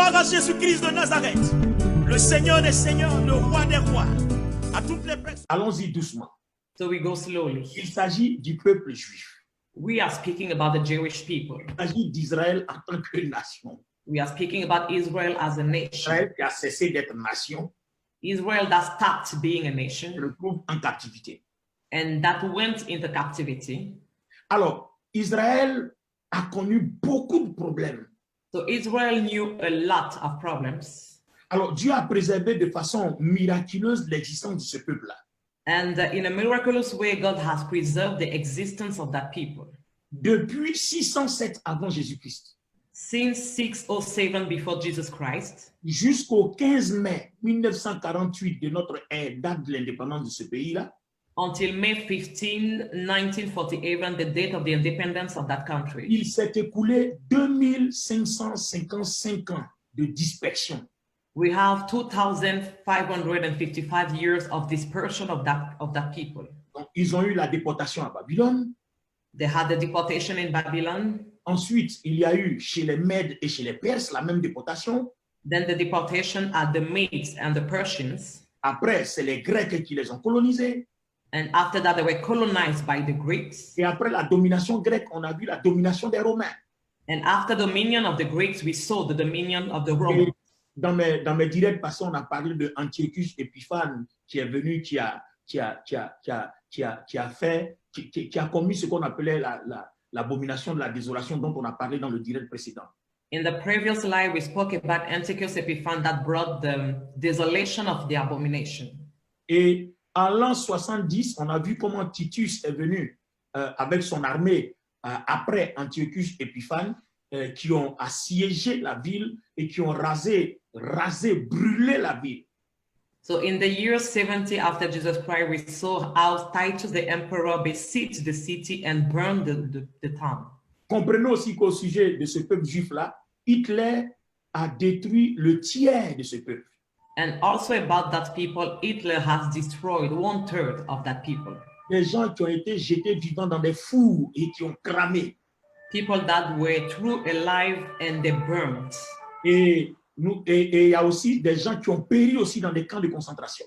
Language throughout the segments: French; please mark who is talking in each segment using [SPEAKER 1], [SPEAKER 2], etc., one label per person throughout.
[SPEAKER 1] Gloire à Jésus-Christ de Nazareth, le Seigneur des seigneurs, le roi des rois, à toutes les personnes. Allons-y doucement.
[SPEAKER 2] So we go slowly.
[SPEAKER 1] Il s'agit du peuple juif.
[SPEAKER 2] We are speaking about the Jewish people.
[SPEAKER 1] Il s'agit d'Israël en tant que nation.
[SPEAKER 2] We are speaking about Israel as a nation.
[SPEAKER 1] Israël qui a cessé d'être nation,
[SPEAKER 2] Israel that stopped being a
[SPEAKER 1] se
[SPEAKER 2] nation
[SPEAKER 1] retrouve en captivité.
[SPEAKER 2] and that went into captivity.
[SPEAKER 1] Alors, Israël a connu beaucoup de problèmes.
[SPEAKER 2] So Israel knew a lot of problems.
[SPEAKER 1] Alors, Dieu a préservé de façon miraculeuse l'existence de ce peuple-là.
[SPEAKER 2] And in a miraculous way, God has preserved the existence of that people.
[SPEAKER 1] Depuis 607 avant Jésus-Christ
[SPEAKER 2] Since 607 before Jesus Christ,
[SPEAKER 1] jusqu'au 15 mai 1948 de notre ère, date de l'indépendance de ce pays-là,
[SPEAKER 2] until May 15, 1948, the date of the independence of that country,
[SPEAKER 1] il s'est écoulé 2555 ans de dispersion.
[SPEAKER 2] we have 2,555 years of dispersion of that people.
[SPEAKER 1] Donc, ils ont eu la déportation à Babylone.
[SPEAKER 2] They had the deportation in Babylon.
[SPEAKER 1] Ensuite, il y a eu chez les Mèdes et chez les Perses la même déportation.
[SPEAKER 2] Then the deportation at the Medes and the Persians.
[SPEAKER 1] Après, c'est les Grecs qui les ont colonisés.
[SPEAKER 2] And after that, they were colonized by the Greeks.
[SPEAKER 1] Et après la domination grecque, on a vu la domination des Romains.
[SPEAKER 2] And after the dominion of the Greeks, we saw the dominion of the
[SPEAKER 1] Et
[SPEAKER 2] Romans.
[SPEAKER 1] dans mes directs passés, on a parlé de Antiochus Épiphane qui est venu, qui a commis ce qu'on appelait l'abomination de la désolation dont on a parlé dans le direct précédent.
[SPEAKER 2] In the previous slide, we spoke about Antiochus Epiphanes that brought the desolation of the abomination.
[SPEAKER 1] Et en l'an 70, on a vu comment Titus est venu avec son armée après Antiochus Épiphane, qui ont assiégé la ville et qui ont rasé, brûlé la ville.
[SPEAKER 2] So in the year 70 after Jesus Christ, we saw how Titus the emperor besieged the city and burned the town.
[SPEAKER 1] Comprenez aussi qu'au sujet de ce peuple juif-là, Hitler a détruit le tiers de ce peuple.
[SPEAKER 2] And also about that people, Hitler has destroyed 1/3 of that people.
[SPEAKER 1] Des gens qui ont été jetés vivants dans des fours et qui ont cramé.
[SPEAKER 2] People that were thrown alive and they burned.
[SPEAKER 1] Et il y a aussi des gens qui ont péri aussi dans des camps de concentration.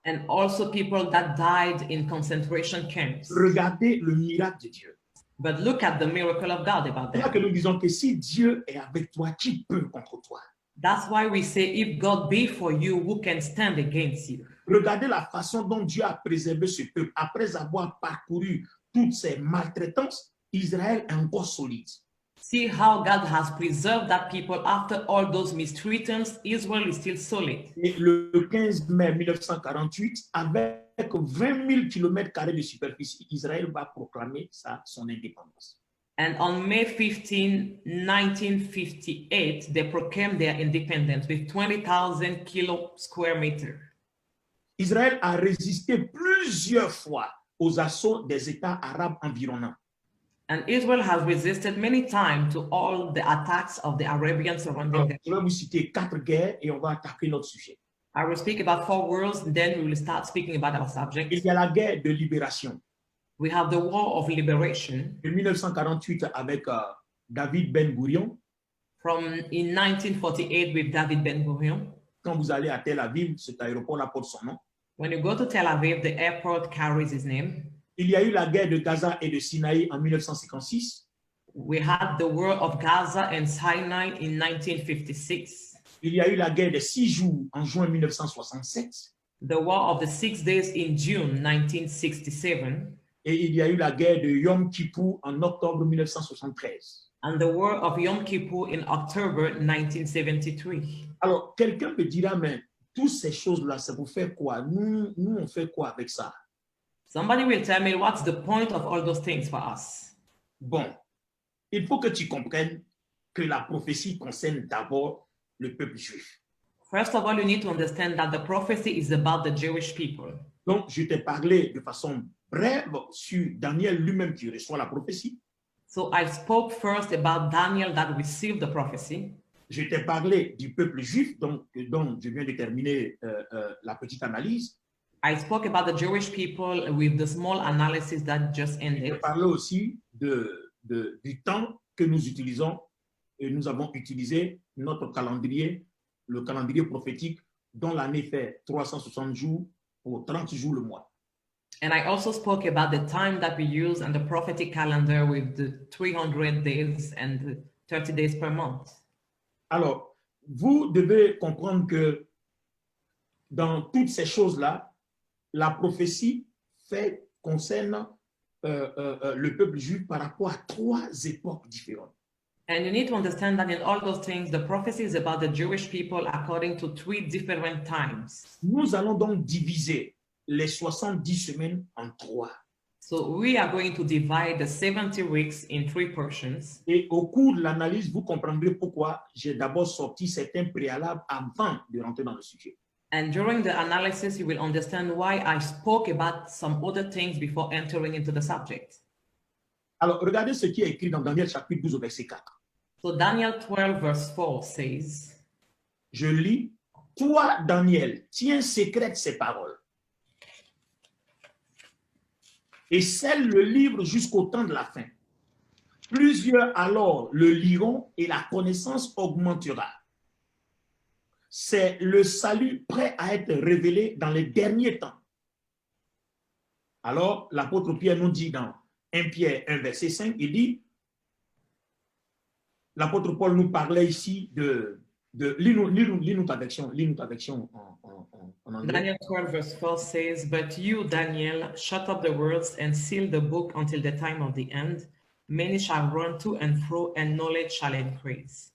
[SPEAKER 2] And also people that died in concentration camps.
[SPEAKER 1] Regardez le miracle de Dieu.
[SPEAKER 2] But look at the miracle of God about
[SPEAKER 1] C'est là
[SPEAKER 2] that.
[SPEAKER 1] que nous disons que si Dieu est avec toi, qui peut contre toi?
[SPEAKER 2] That's why we say, if God be for you, who can stand against you?
[SPEAKER 1] Regardez la façon dont Dieu a préservé ce peuple. Après avoir parcouru toutes ces maltraitances, Israël est encore solide.
[SPEAKER 2] See how God has preserved that people after all those mistreatments. Israel is still solid.
[SPEAKER 1] Et le 15 mai 1948, avec 20 000 km² de superficie, Israël va proclamer son indépendance.
[SPEAKER 2] And on May 15, 1958, they proclaimed their independence with 20,000 square meters.
[SPEAKER 1] Israël a résisté plusieurs fois aux assauts des États arabes environnants.
[SPEAKER 2] And Israel has resisted many times to all the attacks of the Arabians surrounding them.
[SPEAKER 1] Je vais vous citer 4 guerres et on va attaquer notre sujet.
[SPEAKER 2] I will speak about 4 wars, then we will start speaking about our subject.
[SPEAKER 1] Il y a la guerre de libération.
[SPEAKER 2] We have the War of Liberation.
[SPEAKER 1] En 1948 avec David Ben-Gurion.
[SPEAKER 2] In 1948 with David Ben-Gurion.
[SPEAKER 1] Quand vous allez à Tel Aviv, cet aéroport-là porte son nom.
[SPEAKER 2] When you go to Tel Aviv, the airport carries his name.
[SPEAKER 1] Il y a eu la guerre de Gaza et de Sinaï en 1956.
[SPEAKER 2] We had the war of Gaza and Sinai in 1956.
[SPEAKER 1] Il y a eu la guerre des 6 jours en juin 1967.
[SPEAKER 2] The war of the 6 days in June 1967.
[SPEAKER 1] Et il y a eu la guerre de Yom Kippur en octobre 1973.
[SPEAKER 2] And the war of Yom Kippur in October 1973.
[SPEAKER 1] Alors, quelqu'un me dira, mais toutes ces choses-là, ça vous fait quoi? Nous, on fait quoi avec ça?
[SPEAKER 2] Somebody will tell me, what's the point of all those things for us?
[SPEAKER 1] Bon, il faut que tu comprennes que la prophétie concerne d'abord le peuple juif.
[SPEAKER 2] First of all, you need to understand that the prophecy is about the Jewish people.
[SPEAKER 1] Donc, je t'ai parlé de façon brève sur Daniel lui-même qui reçoit la prophétie.
[SPEAKER 2] So I spoke first about Daniel that received the prophecy.
[SPEAKER 1] Je t'ai parlé du peuple juif, dont je viens de terminer la petite analyse.
[SPEAKER 2] I spoke about the Jewish people with the small analysis that just ended.
[SPEAKER 1] Je parlais aussi du temps que nous utilisons et nous avons utilisé notre calendrier, le calendrier prophétique, dont l'année fait 360 jours pour 30 jours le mois.
[SPEAKER 2] And I also spoke about the time that we use on the prophetic calendar with the 300 days and the 30 days per month.
[SPEAKER 1] Alors, vous devez comprendre que dans toutes ces choses-là, la prophétie concerne le peuple juif par rapport à 3 époques différentes.
[SPEAKER 2] And you need to understand that in all those things, the prophecy is about the Jewish people according to 3 different times.
[SPEAKER 1] Nous allons donc diviser les 70 semaines en 3.
[SPEAKER 2] So we are going to divide the 70 weeks in 3 portions.
[SPEAKER 1] Et au cours de l'analyse, vous comprendrez pourquoi j'ai d'abord sorti certains préalables avant de rentrer dans le sujet.
[SPEAKER 2] And during the analysis, you will understand why I spoke about some other things before entering into the subject.
[SPEAKER 1] Alors, regardez ce qui est écrit dans Daniel chapitre 12 au verset 4.
[SPEAKER 2] So Daniel 12 verse 4 says,
[SPEAKER 1] Je lis, « Toi, Daniel, tiens secrètes ces paroles et scelle le livre jusqu'au temps de la fin. Plusieurs alors le liront et la connaissance augmentera. C'est le salut prêt à être révélé dans les derniers temps. » Alors, l'apôtre Pierre nous dit dans 1 Pierre 1, verset 5, il dit, l'apôtre Paul nous parlait ici lis-nous ta version en anglais.
[SPEAKER 2] Daniel 12 verse 4 says, But you, Daniel, shut up the words and seal the book until the time of the end. Many shall run to and fro, and knowledge shall increase.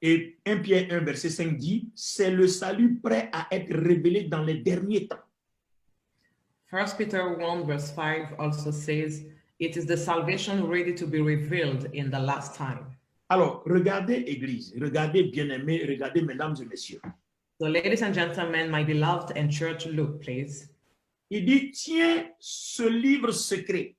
[SPEAKER 1] Et 1 Pierre 1, verset 5 dit, c'est le salut prêt à être révélé dans les derniers temps.
[SPEAKER 2] 1 Peter 1 verse 5 also says, It is the salvation ready to be revealed in the last time.
[SPEAKER 1] Alors, regardez, Église, regardez, bien-aimés, regardez, mesdames et messieurs.
[SPEAKER 2] So, ladies and gentlemen, my beloved and church, look, please.
[SPEAKER 1] Il dit, tiens ce livre secret.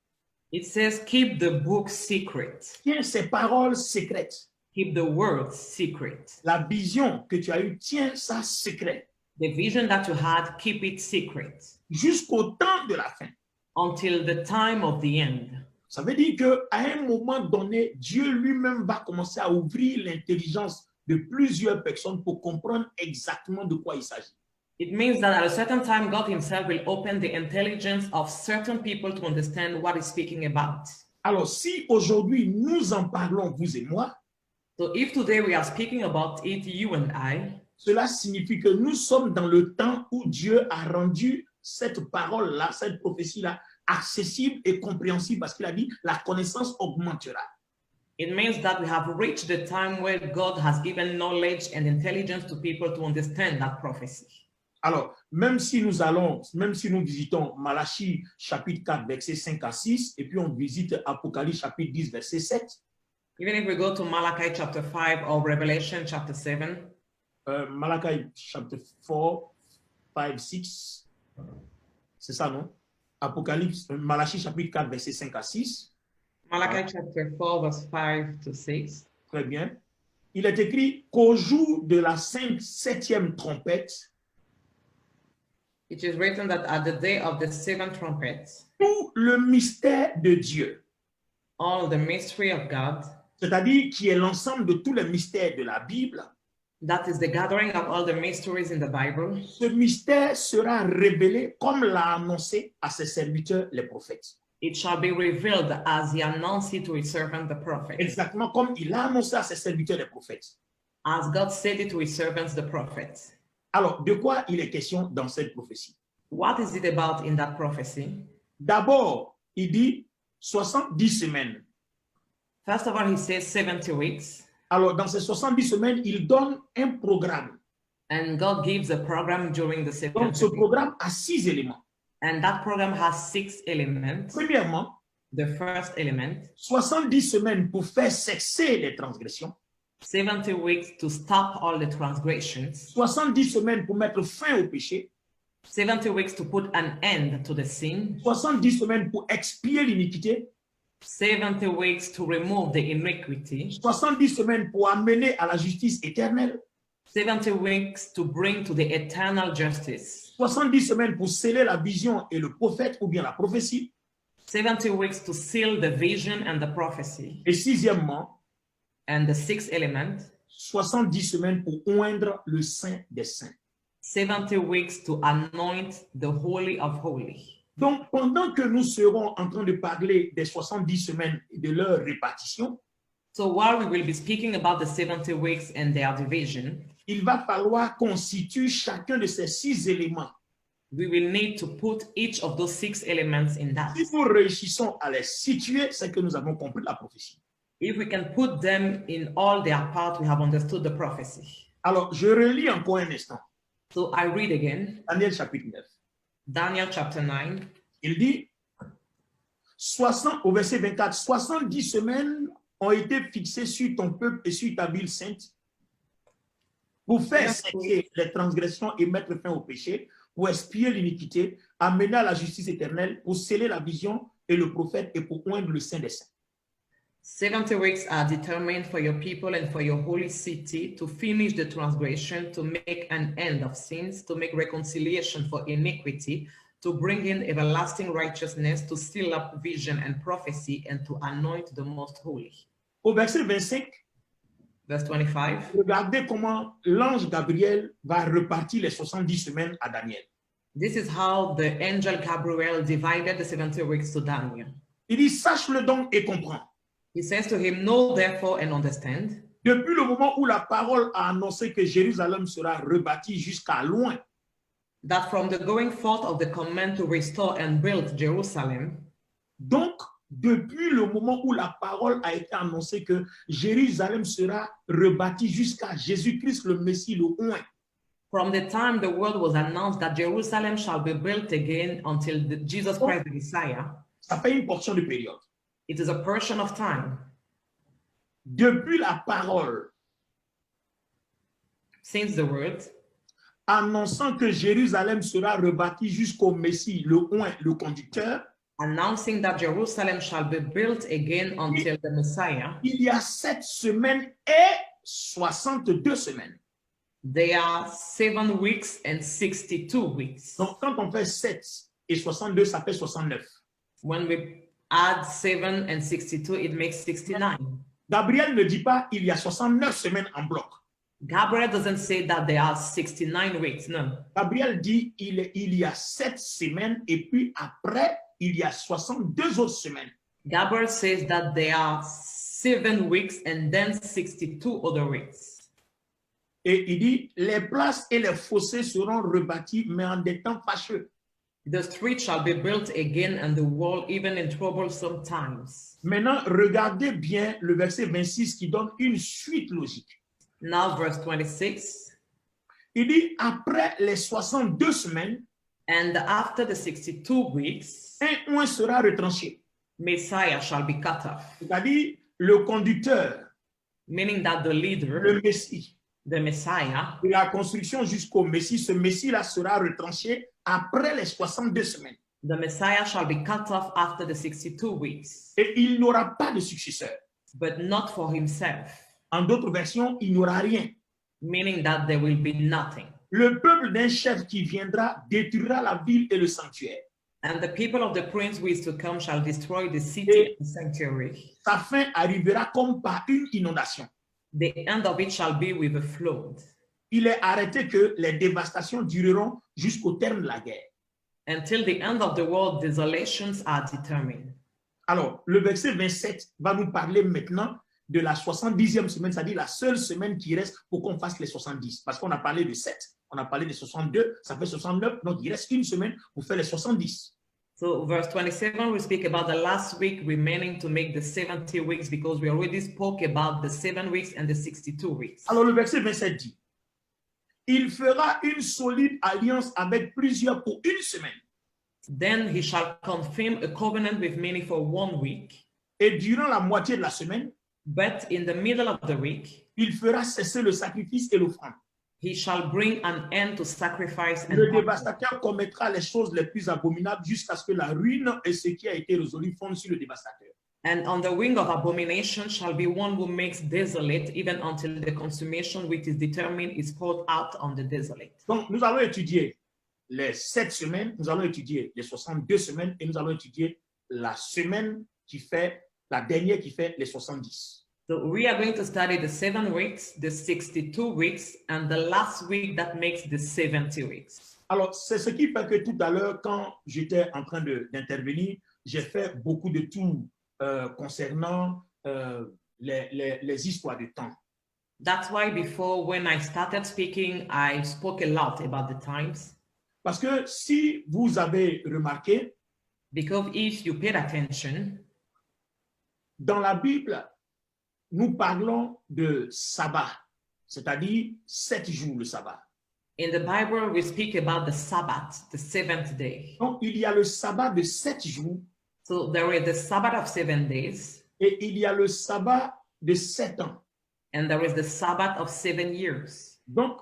[SPEAKER 2] It says, keep the book secret.
[SPEAKER 1] Tiens ces paroles secrètes.
[SPEAKER 2] Keep the words secret.
[SPEAKER 1] La vision que tu as eue, tiens ça secret.
[SPEAKER 2] The vision that you had, keep it secret.
[SPEAKER 1] Jusqu'au temps de la fin.
[SPEAKER 2] Until the time of the end.
[SPEAKER 1] Ça veut dire qu'à un moment donné, Dieu lui-même va commencer à ouvrir l'intelligence de plusieurs personnes pour comprendre exactement de quoi il s'agit.
[SPEAKER 2] It means that at a certain time, God himself will open the intelligence of certain people to understand what he's speaking about.
[SPEAKER 1] Alors, si aujourd'hui nous en parlons, vous et moi,
[SPEAKER 2] so if today we are speaking about it, you and I,
[SPEAKER 1] cela signifie que nous sommes dans le temps où Dieu a rendu cette parole-là, cette prophétie-là, accessible et compréhensible parce qu'il a dit la connaissance augmentera.
[SPEAKER 2] It means that we have reached the time where God has given knowledge and intelligence to people to understand that prophecy.
[SPEAKER 1] Alors, même si nous visitons Malachie chapitre 4 verset 5 à 6 et puis on visite Apocalypse chapitre 10 verset 7.
[SPEAKER 2] Even if we go to Malachi chapter 5 or Revelation chapter 7.
[SPEAKER 1] Malachi chapter 4, 5, 6. C'est ça, non? Apocalypse, Malachie chapitre 4 verset 5 à 6.
[SPEAKER 2] Malachi chapter 4 verse 5 to 6.
[SPEAKER 1] Très bien. Il est écrit qu'au jour de la 7e trompette,
[SPEAKER 2] it is written that at the day of the 7th trumpet,
[SPEAKER 1] tout le mystère de Dieu,
[SPEAKER 2] all the mystery of God,
[SPEAKER 1] c'est-à-dire qui est l'ensemble de tous les mystères de la Bible,
[SPEAKER 2] that is the gathering of all the mysteries in the Bible,
[SPEAKER 1] ce mystère sera révélé comme l'a annoncé à ses serviteurs les prophètes.
[SPEAKER 2] It shall be revealed as he announced it to his servant the prophet.
[SPEAKER 1] Exactement comme il a annoncé à ses serviteurs les prophètes.
[SPEAKER 2] As God said it to his servants the prophets.
[SPEAKER 1] Alors, de quoi il est question dans cette prophétie?
[SPEAKER 2] What is it about in that prophecy?
[SPEAKER 1] D'abord, il dit 70 semaines.
[SPEAKER 2] First of all, he says 70 weeks.
[SPEAKER 1] Alors, dans ces 70 semaines, il donne un programme.
[SPEAKER 2] And God gives a program during the 70
[SPEAKER 1] Donc, ce programme a 6 éléments.
[SPEAKER 2] And that program has 6 elements.
[SPEAKER 1] Premièrement,
[SPEAKER 2] the first element,
[SPEAKER 1] 70 semaines pour faire cesser les transgressions.
[SPEAKER 2] 70 weeks to stop all the transgressions.
[SPEAKER 1] 70 semaines pour mettre fin au péché.
[SPEAKER 2] 70 weeks to put an end to the sin.
[SPEAKER 1] 70 semaines pour expier l'iniquité.
[SPEAKER 2] 70 weeks to remove the iniquity.
[SPEAKER 1] 70 semaines pour amener à la justice éternelle.
[SPEAKER 2] 70 weeks to bring to the eternal justice.
[SPEAKER 1] 70 semaines pour sceller la vision et le prophète ou bien la prophétie.
[SPEAKER 2] 70 weeks to seal the vision and the prophecy.
[SPEAKER 1] Et sixièmement,
[SPEAKER 2] And the sixth element,
[SPEAKER 1] 70 semaines pour oindre le Saint des Saints.
[SPEAKER 2] 70 weeks to anoint the Holy of Holies.
[SPEAKER 1] Donc, pendant que nous serons en train de parler des 70 semaines et de leur répartition,
[SPEAKER 2] So while we will be speaking about the 70 weeks and their division,
[SPEAKER 1] il va falloir qu'on situe chacun de ces 6 éléments.
[SPEAKER 2] we will need to put each of those 6 elements in that.
[SPEAKER 1] Si nous réussissons à les situer, c'est que nous avons compris la prophétie.
[SPEAKER 2] If we can put them in all their parts, we have understood the prophecy.
[SPEAKER 1] Alors, je relis encore un instant.
[SPEAKER 2] So I read again,
[SPEAKER 1] Daniel chapitre 9.
[SPEAKER 2] Daniel chapter 9.
[SPEAKER 1] Il dit, 60, au verset 24, 70 semaines ont été fixées sur ton peuple et sur ta ville sainte pour faire cesser les transgressions et mettre fin au péché, pour expier l'iniquité, amener à la justice éternelle, pour sceller la vision et le prophète et pour oindre le Saint des Saints.
[SPEAKER 2] 70 weeks are determined for your people and for your holy city to finish the transgression, to make an end of sins, to make reconciliation for iniquity, to bring in everlasting righteousness, to seal up vision and prophecy, and to anoint the most holy.
[SPEAKER 1] Au verset 25,
[SPEAKER 2] Verse 25.
[SPEAKER 1] regardez comment l'ange Gabriel va repartir les 70 semaines à Daniel.
[SPEAKER 2] This is how the angel Gabriel divided the 70 weeks to Daniel.
[SPEAKER 1] Il dit, sache-le donc et comprends.
[SPEAKER 2] He says to him, know therefore and understand.
[SPEAKER 1] Depuis le moment où la parole a annoncé que Jérusalem sera rebâtie jusqu'à loin,
[SPEAKER 2] That from the going forth of the command to restore and build Jerusalem,
[SPEAKER 1] donc depuis le moment où la parole a été annoncée que Jérusalem sera rebâtie jusqu'à Jésus-Christ le Messie le oint,
[SPEAKER 2] from the time the word was announced that Jerusalem shall be built again until Jesus Christ the Messiah,
[SPEAKER 1] ça fait une portion de période.
[SPEAKER 2] it is a portion of time.
[SPEAKER 1] Depuis la parole
[SPEAKER 2] Since the word
[SPEAKER 1] annonçant que Jérusalem sera rebâtie jusqu'au Messie le oint, le conducteur,
[SPEAKER 2] announcing that Jerusalem shall be built again until the Messiah,
[SPEAKER 1] il y a 7 semaines et 62 semaines.
[SPEAKER 2] there are 7 weeks and 62 weeks.
[SPEAKER 1] Donc, quand on fait 7 et 62, ça fait 69.
[SPEAKER 2] When we add 7 and 62, it makes 69.
[SPEAKER 1] Gabriel ne dit pas il y a 69 semaines en bloc.
[SPEAKER 2] Gabriel doesn't say that there are 69 weeks, no.
[SPEAKER 1] Gabriel dit il y a 7 semaines et puis après, il y a 62 autres semaines.
[SPEAKER 2] Gabriel says that there are 7 weeks and then 62 other weeks.
[SPEAKER 1] Et il dit les places et les fossés seront rebâtis, mais en des temps fâcheux.
[SPEAKER 2] The street shall be built again and the wall even in troublesome times.
[SPEAKER 1] Maintenant, regardez bien le verset 26 qui donne une suite logique.
[SPEAKER 2] Now verse 26.
[SPEAKER 1] Il dit après les 62 semaines,
[SPEAKER 2] And after the 62 weeks,
[SPEAKER 1] un oint sera retranché.
[SPEAKER 2] Messiah shall be cut off.
[SPEAKER 1] C'est-à-dire le conducteur,
[SPEAKER 2] Meaning that the leader,
[SPEAKER 1] le Messie,
[SPEAKER 2] the Messiah,
[SPEAKER 1] de la construction jusqu'au Messie, ce Messie-là sera retranché après les 62 semaines.
[SPEAKER 2] the Messiah shall be cut off after the 62 weeks,
[SPEAKER 1] Et il n'aura pas de successeur.
[SPEAKER 2] but not for himself,
[SPEAKER 1] En d'autres versions, il n'y aura rien.
[SPEAKER 2] meaning that there will be nothing.
[SPEAKER 1] Le peuple d'un chef qui viendra détruira la ville et le sanctuaire.
[SPEAKER 2] And the people of the prince who is to come shall destroy the city and sanctuary.
[SPEAKER 1] Sa fin arrivera comme par une inondation.
[SPEAKER 2] The end of it shall be with a flood.
[SPEAKER 1] Il est arrêté que les dévastations dureront jusqu'au terme de la guerre.
[SPEAKER 2] Until the end of the world, desolations are determined.
[SPEAKER 1] Alors, le verset 27 va nous parler maintenant de la 70e semaine, c'est-à-dire la seule semaine qui reste pour qu'on fasse les 70. Parce qu'on a parlé de 7, on a parlé de 62, ça fait 69, donc il reste une semaine pour faire les 70.
[SPEAKER 2] So verse 27, we speak about the last week remaining to make the 70 weeks because we already spoke about the 7 weeks and the 62 weeks.
[SPEAKER 1] Alors, le verset 27 dit, il fera une solide alliance avec plusieurs pour une semaine.
[SPEAKER 2] Then he shall confirm a covenant with many for 1 week,
[SPEAKER 1] Et durant la moitié de la semaine,
[SPEAKER 2] but in the middle of the week,
[SPEAKER 1] il fera cesser le sacrifice et l'offrande.
[SPEAKER 2] he shall bring an end to sacrifice and
[SPEAKER 1] Le
[SPEAKER 2] offering.
[SPEAKER 1] dévastateur commettra les choses les plus abominables jusqu'à ce que la ruine et ce qui a été résolu fondent sur le dévastateur.
[SPEAKER 2] And on the wing of abomination shall be one who makes desolate, even until the consummation which is determined is poured out on the desolate.
[SPEAKER 1] Donc, nous allons étudier les 7 semaines, nous allons étudier les 62 semaines et nous allons étudier la semaine qui fait, la dernière qui fait les 70.
[SPEAKER 2] So we are going to study the 7 weeks, the 62 weeks, and the last week that makes the 70 weeks.
[SPEAKER 1] Alors, c'est ce qui fait que tout à l'heure, quand j'étais en train d'intervenir, j'ai fait beaucoup de tours concernant les histoires de temps.
[SPEAKER 2] That's why before, when I started speaking, I spoke a lot about the times.
[SPEAKER 1] Parce que si vous avez remarqué,
[SPEAKER 2] Because if you paid attention,
[SPEAKER 1] dans la Bible, nous parlons de sabbat, c'est-à-dire 7 jours le sabbat.
[SPEAKER 2] in the Bible, we speak about the Sabbath, the 7th day.
[SPEAKER 1] Donc, il y a le sabbat de 7 jours
[SPEAKER 2] So there is the Sabbath of 7 days,
[SPEAKER 1] et il y a le sabbat de 7 ans.
[SPEAKER 2] and there is the Sabbath of 7 years.
[SPEAKER 1] Donc,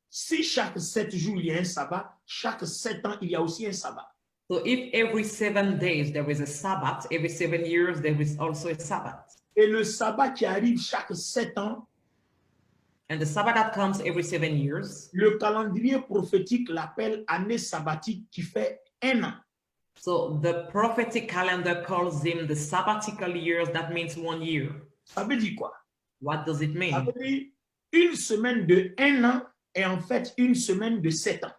[SPEAKER 1] si chaque 7 jours il y a un sabbat, chaque 7 ans il y a aussi un sabbat.
[SPEAKER 2] So if every 7 days there is a Sabbath, every 7 years there is also a Sabbath.
[SPEAKER 1] Et le sabbat qui arrive chaque 7 ans,
[SPEAKER 2] And the Sabbath that comes every 7 years,
[SPEAKER 1] le calendrier prophétique l'appelle année sabbatique qui fait 1 an.
[SPEAKER 2] so the prophetic calendar calls them the sabbatical years, that means 1 year.
[SPEAKER 1] Ça veut dire quoi?
[SPEAKER 2] What does it
[SPEAKER 1] Ça
[SPEAKER 2] mean?
[SPEAKER 1] veut dire une semaine de 1 an est en fait une semaine de 7 ans.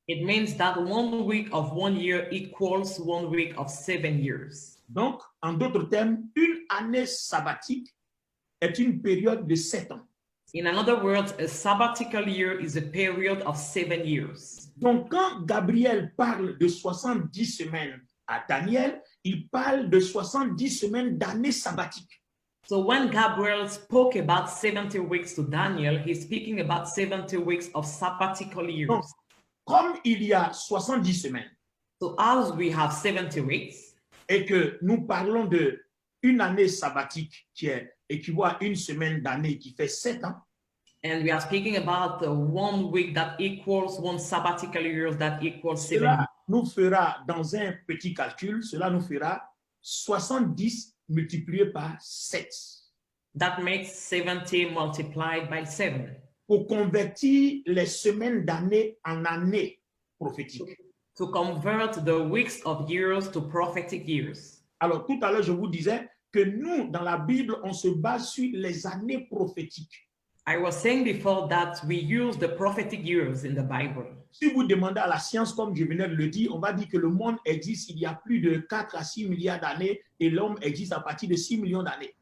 [SPEAKER 2] It means that 1 week of 1 year equals 1 week of 7 years.
[SPEAKER 1] Donc, en d'autres termes, une année sabbatique est une période de 7 ans.
[SPEAKER 2] In other words, a sabbatical year is a period of 7 years.
[SPEAKER 1] Donc, quand Gabriel parle de 70 semaines à Daniel, il parle de 70 semaines d'année sabbatique.
[SPEAKER 2] So when Gabriel spoke about 70 weeks to Daniel, he's speaking about 70 weeks of sabbatical years.
[SPEAKER 1] Donc, comme il y a 70 semaines
[SPEAKER 2] So as we have 70 weeks,
[SPEAKER 1] et que nous parlons de une année sabbatique qui équivaut à une semaine d'année qui fait 7 ans,
[SPEAKER 2] and we are speaking about 1 week that equals 1 sabbatical years that equals 7 years.
[SPEAKER 1] cela nous fera, dans un petit calcul, cela nous fera 70 multiplié par 7.
[SPEAKER 2] That makes 70 multiplied by 7.
[SPEAKER 1] Pour convertir les semaines d'année en années prophétiques.
[SPEAKER 2] To convert the weeks of years to prophetic years.
[SPEAKER 1] Alors, tout à l'heure, je vous disais que nous, dans la Bible, on se base sur les années prophétiques.
[SPEAKER 2] I was saying before that we use the prophetic years in the Bible.
[SPEAKER 1] Si vous demandez à la science, comme je venais de le dire, on va dire que le monde existe il y a plus de 4 à 6 milliards d'années et l'homme existe à partir de 6 millions d'années.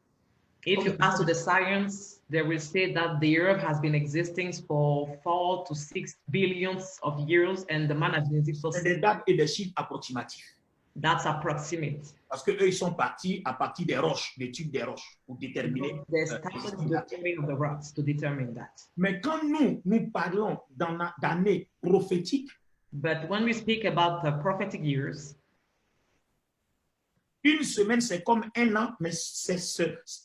[SPEAKER 2] If you ask to the science, they will say that the earth has been existing for 4 to 6 billions of years and the man has been existing for
[SPEAKER 1] C'est des dates et des chiffres approximatifs.
[SPEAKER 2] That's approximate.
[SPEAKER 1] Parce qu'eux, ils sont partis à partir des roches, des tubes des roches, pour déterminer.
[SPEAKER 2] There's thousands of the theory of the rocks to determine that.
[SPEAKER 1] Mais quand nous parlons d'années prophétiques,
[SPEAKER 2] But when we speak about the prophetic years,
[SPEAKER 1] une semaine, c'est comme un an, mais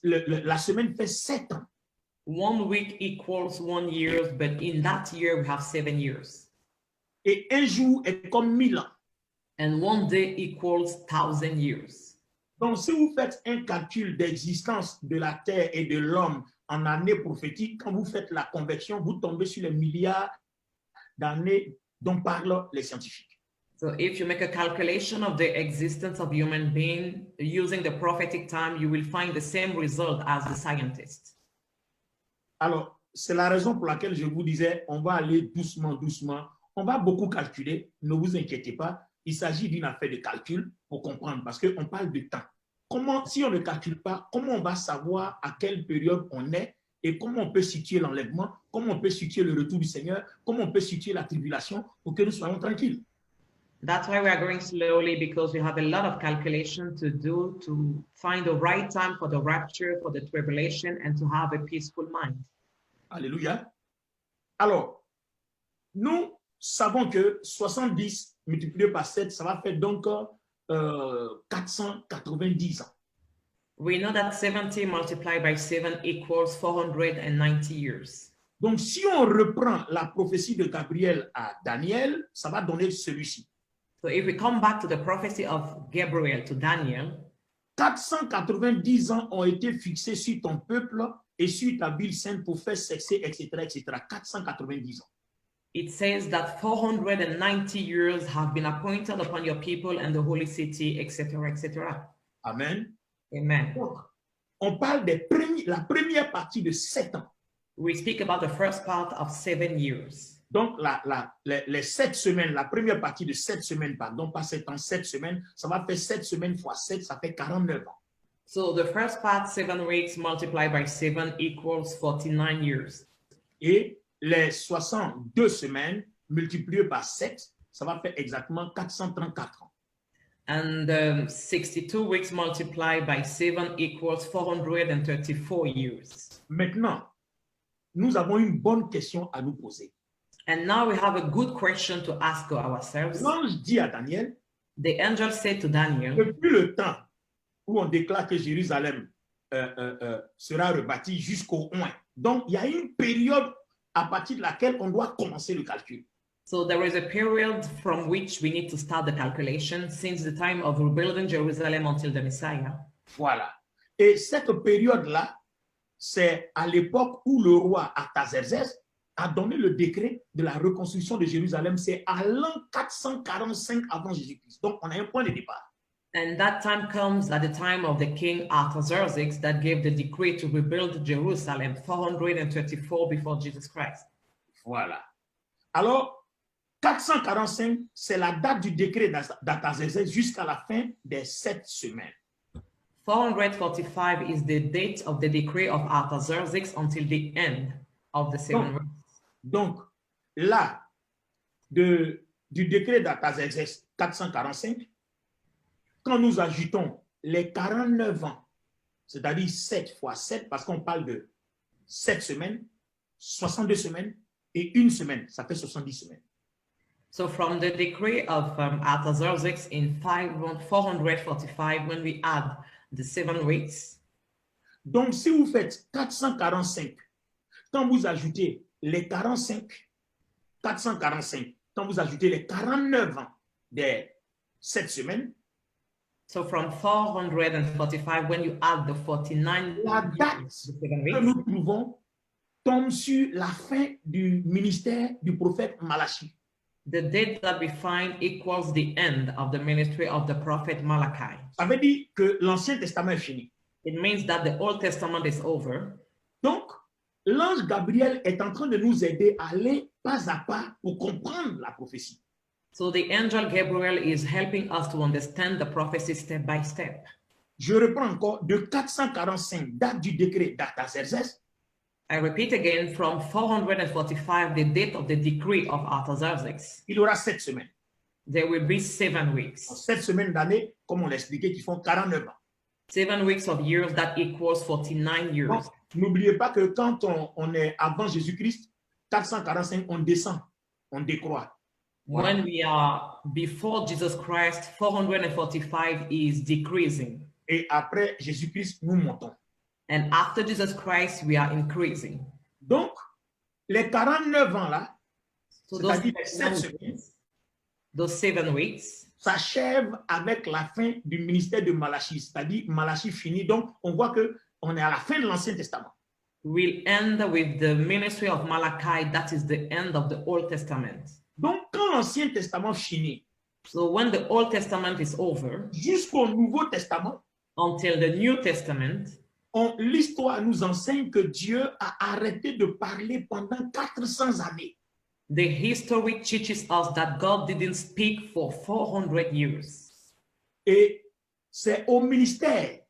[SPEAKER 1] la semaine fait 7 ans.
[SPEAKER 2] 1 week equals 1 year, but in that year we have 7 years.
[SPEAKER 1] Et un jour est comme 1000 ans.
[SPEAKER 2] And 1 day equals 1,000 years.
[SPEAKER 1] Donc, si vous faites un calcul d'existence de la Terre et de l'homme en années prophétiques, quand vous faites la conversion, vous tombez sur les milliards d'années dont parlent les scientifiques.
[SPEAKER 2] So if you make a calculation of the existence of human being using the prophetic time, you will find the same result as the scientists.
[SPEAKER 1] Alors, c'est la raison pour laquelle je vous disais, on va aller doucement, doucement. On va beaucoup calculer, ne vous inquiétez pas. Il s'agit d'une affaire de calcul pour comprendre, parce qu'on parle de temps. Comment, si on ne calcule pas, comment on va savoir à quelle période on est et comment on peut situer l'enlèvement, comment on peut situer le retour du Seigneur, comment on peut situer la tribulation pour que nous soyons tranquilles.
[SPEAKER 2] That's why we are going slowly, because we have a lot of calculation to do to find the right time for the rapture, for the tribulation, and to have a peaceful mind.
[SPEAKER 1] Alléluia. Alors, nous savons que 70 multiplié par 7, ça va faire donc 490 ans.
[SPEAKER 2] We know that 70 multiplied by 7 equals 490 years.
[SPEAKER 1] Donc, si on reprend la prophétie de Gabriel à Daniel, ça va donner celui-ci.
[SPEAKER 2] So if we come back to the prophecy of Gabriel to Daniel,
[SPEAKER 1] 490 ans ont été fixés sur ton peuple et sur ta ville sainte pour faire cesser, etc., etc. 490 ans.
[SPEAKER 2] it says that 490 years have been appointed upon your people and the holy city, etc., etc.
[SPEAKER 1] Amen.
[SPEAKER 2] Amen.
[SPEAKER 1] Donc, on parle la première partie de 7 ans.
[SPEAKER 2] We speak about the first part of 7 years.
[SPEAKER 1] Donc, les 7 semaines, la première partie de 7 semaines, pardon, pas 7 ans, 7 semaines, ça va faire 7 semaines fois 7, ça fait 49 ans.
[SPEAKER 2] So the first part, 7 weeks multiplied by 7 equals 49 years.
[SPEAKER 1] Et les 62 semaines multipliées par 7, ça va faire exactement 434 ans.
[SPEAKER 2] And 62 weeks multiplied by 7 equals 434 years.
[SPEAKER 1] Maintenant, nous avons une bonne question à nous poser.
[SPEAKER 2] And now we have a good question to ask ourselves.
[SPEAKER 1] L'ange dit à Daniel,
[SPEAKER 2] The angel said to Daniel,
[SPEAKER 1] depuis le temps où on déclare que Jérusalem sera rebâtie jusqu'au oint. Donc, il y a une période à partir de laquelle on doit commencer le calcul.
[SPEAKER 2] so there is a period from which we need to start the calculation since the time of rebuilding Jerusalem until the Messiah.
[SPEAKER 1] Voilà. Et cette période-là, c'est à l'époque où le roi Artaxerxès a donné le décret de la reconstruction de Jérusalem. C'est à l'an 445 avant Jésus-Christ. Donc, on a un point de départ.
[SPEAKER 2] And that time comes at the time of the king Artaxerxes that gave the decree to rebuild Jerusalem 434 before Jesus Christ.
[SPEAKER 1] Voilà. Alors, 445, c'est la date du décret d'Artaxerxès jusqu'à la fin des 7 semaines.
[SPEAKER 2] 445 is the date of the decree of Artaxerxes until the end of the 7 weeks.
[SPEAKER 1] Donc, là, du décret d'Artaxerxès 445, quand nous ajoutons les 49 ans, c'est-à-dire 7 fois 7, parce qu'on parle de 7 semaines, 62 semaines et 1 semaine, ça fait 70 semaines.
[SPEAKER 2] So from the decree of Artaxerxes in 445, when we add the 7 weeks.
[SPEAKER 1] Donc, si vous faites 445, quand vous ajoutez les 445, quand vous ajoutez les 49 ans des 7 semaines,
[SPEAKER 2] so from 445, when you add the 49
[SPEAKER 1] la date que nous trouvons tombe sur la fin du ministère du prophète Malachi.
[SPEAKER 2] The date that we find equals the end of the ministry of the prophet Malachi.
[SPEAKER 1] Ça veut dire que l'Ancien Testament est fini.
[SPEAKER 2] It means that the Old Testament is over.
[SPEAKER 1] Donc, l'ange Gabriel est en train de nous aider à aller pas à pas pour comprendre la prophétie.
[SPEAKER 2] So the angel Gabriel is helping us to understand the prophecy step by step.
[SPEAKER 1] Je reprends encore de 445, date du décret d'Artaxerxès.
[SPEAKER 2] I repeat again, from 445, the date of the decree of Artaxerxes,
[SPEAKER 1] Il y aura 7 semaines.
[SPEAKER 2] there will be 7 weeks.
[SPEAKER 1] 7 semaines d'années, comme on l'a expliqué, qui font 49 ans.
[SPEAKER 2] 7 weeks of years, that equals 49 years.
[SPEAKER 1] Donc, n'oubliez pas que quand on est avant Jésus-Christ, 445, on descend, on décroît. Voilà.
[SPEAKER 2] When we are before Jesus Christ, 445 is decreasing.
[SPEAKER 1] Et après Jésus-Christ, nous montons.
[SPEAKER 2] And after Jesus Christ, we are increasing.
[SPEAKER 1] Donc, les 49 ans là,
[SPEAKER 2] So
[SPEAKER 1] c'est-à-dire les 7 semaines,
[SPEAKER 2] those 7 weeks
[SPEAKER 1] s'achèvent avec la fin du ministère de Malachie, c'est-à-dire Malachie finit. Donc, on voit qu'on est à la fin de l'Ancien Testament.
[SPEAKER 2] will end with the ministry of Malachi. That is the end of the Old Testament.
[SPEAKER 1] Donc, quand l'Ancien Testament finit,
[SPEAKER 2] So when the Old Testament is over,
[SPEAKER 1] jusqu'au Nouveau Testament,
[SPEAKER 2] until the New Testament,
[SPEAKER 1] l'histoire nous enseigne que Dieu a arrêté de parler pendant 400 années.
[SPEAKER 2] the history teaches us that God didn't speak for 400 years.
[SPEAKER 1] Et c'est au ministère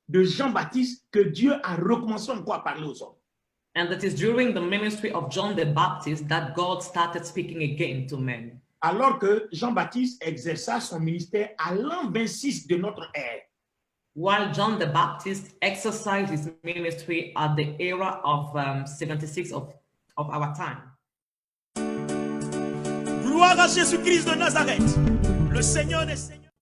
[SPEAKER 1] de Jean-Baptiste que Dieu a recommencé encore à parler aux hommes.
[SPEAKER 2] And that is during the ministry of John the Baptist that God started speaking again to men.
[SPEAKER 1] Alors que Jean-Baptiste exerça son ministère à l'an 26 de notre ère.
[SPEAKER 2] While John the Baptist exercised his ministry at the era of 76 of our time.
[SPEAKER 1] Gloire à Jésus-Christ de Nazareth, le Seigneur des Seigneurs.